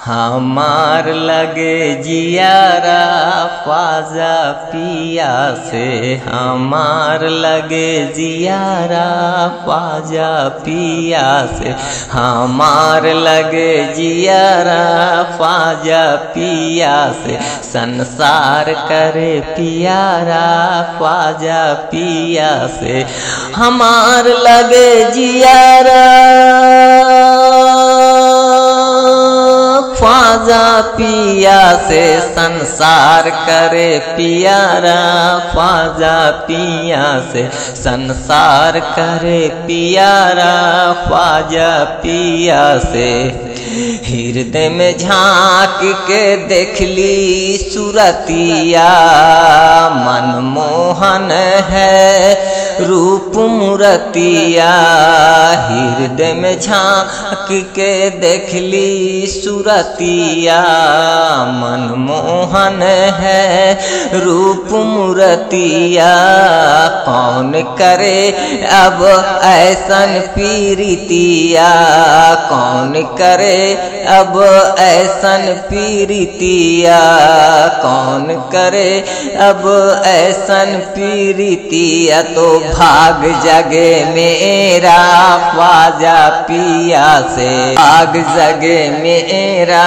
हमार लगे जियारा ख्वाजा पिया से, हमार लगे जियारा ख्वाजा पिया से, हमार लगे जियारा ख्वाजा पिया से, संसार करे प्यारा ख्वाजा पिया से, हमार लगे जियारा ख्वाजा पिया से, संसार करे प्यारा ख्वाजा पिया से, संसार करे प्यारा ख्वाजा पिया से। हृदय में झांक के देखली सूरतिया, मनमोहन है रूप मूरतिया। हृदय में झांक के देखली सूरतिया, मनमोहन है रूप मूरतिया। कौन करे अब ऐसन पीरितिया, कौन करे अब ऐसन पीरितिया, कौन करे अब ऐसन पीरितिया। तो भाग जगे मेरा ख्वाजा पिया से, भाग जगे मेरा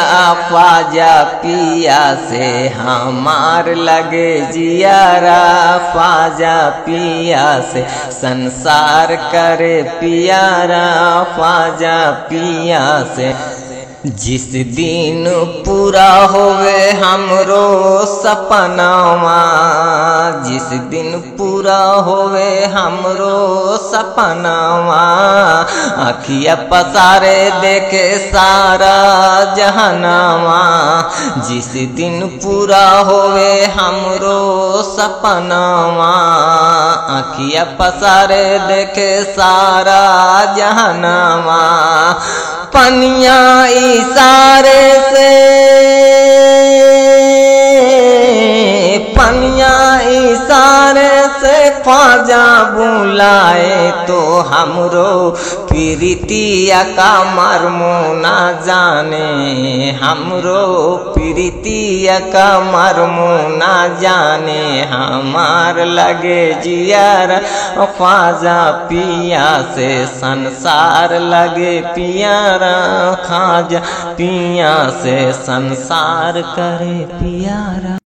ख्वाजा पिया से, हमार लगे जियारा ख्वाजा पिया से, संसार करे प्यारा ख्वाजा पिया से। जिस दिन पूरा होवे हमरो सपनावा, जिस दिन पूरा होवे हमरो सपनावा, आँखिया पसारे देखे सारा जहनावा। जिस दिन पूरा होवे हमरो सपनावा, आँखिया पसारे देखे सारा जहनावा। पनिया इशारे से, पनिया इशारे से ख्वाजा बुलाए, तो हमरो प्रीतिया का मर्मो ना जाने, हमरो प्रीतिया का मर्मो ना जाने। हमार लगे जियारा ख्वाजा पिया से, संसार लगे प्यारा ख्वाजा पिया से, संसार करे प्यारा।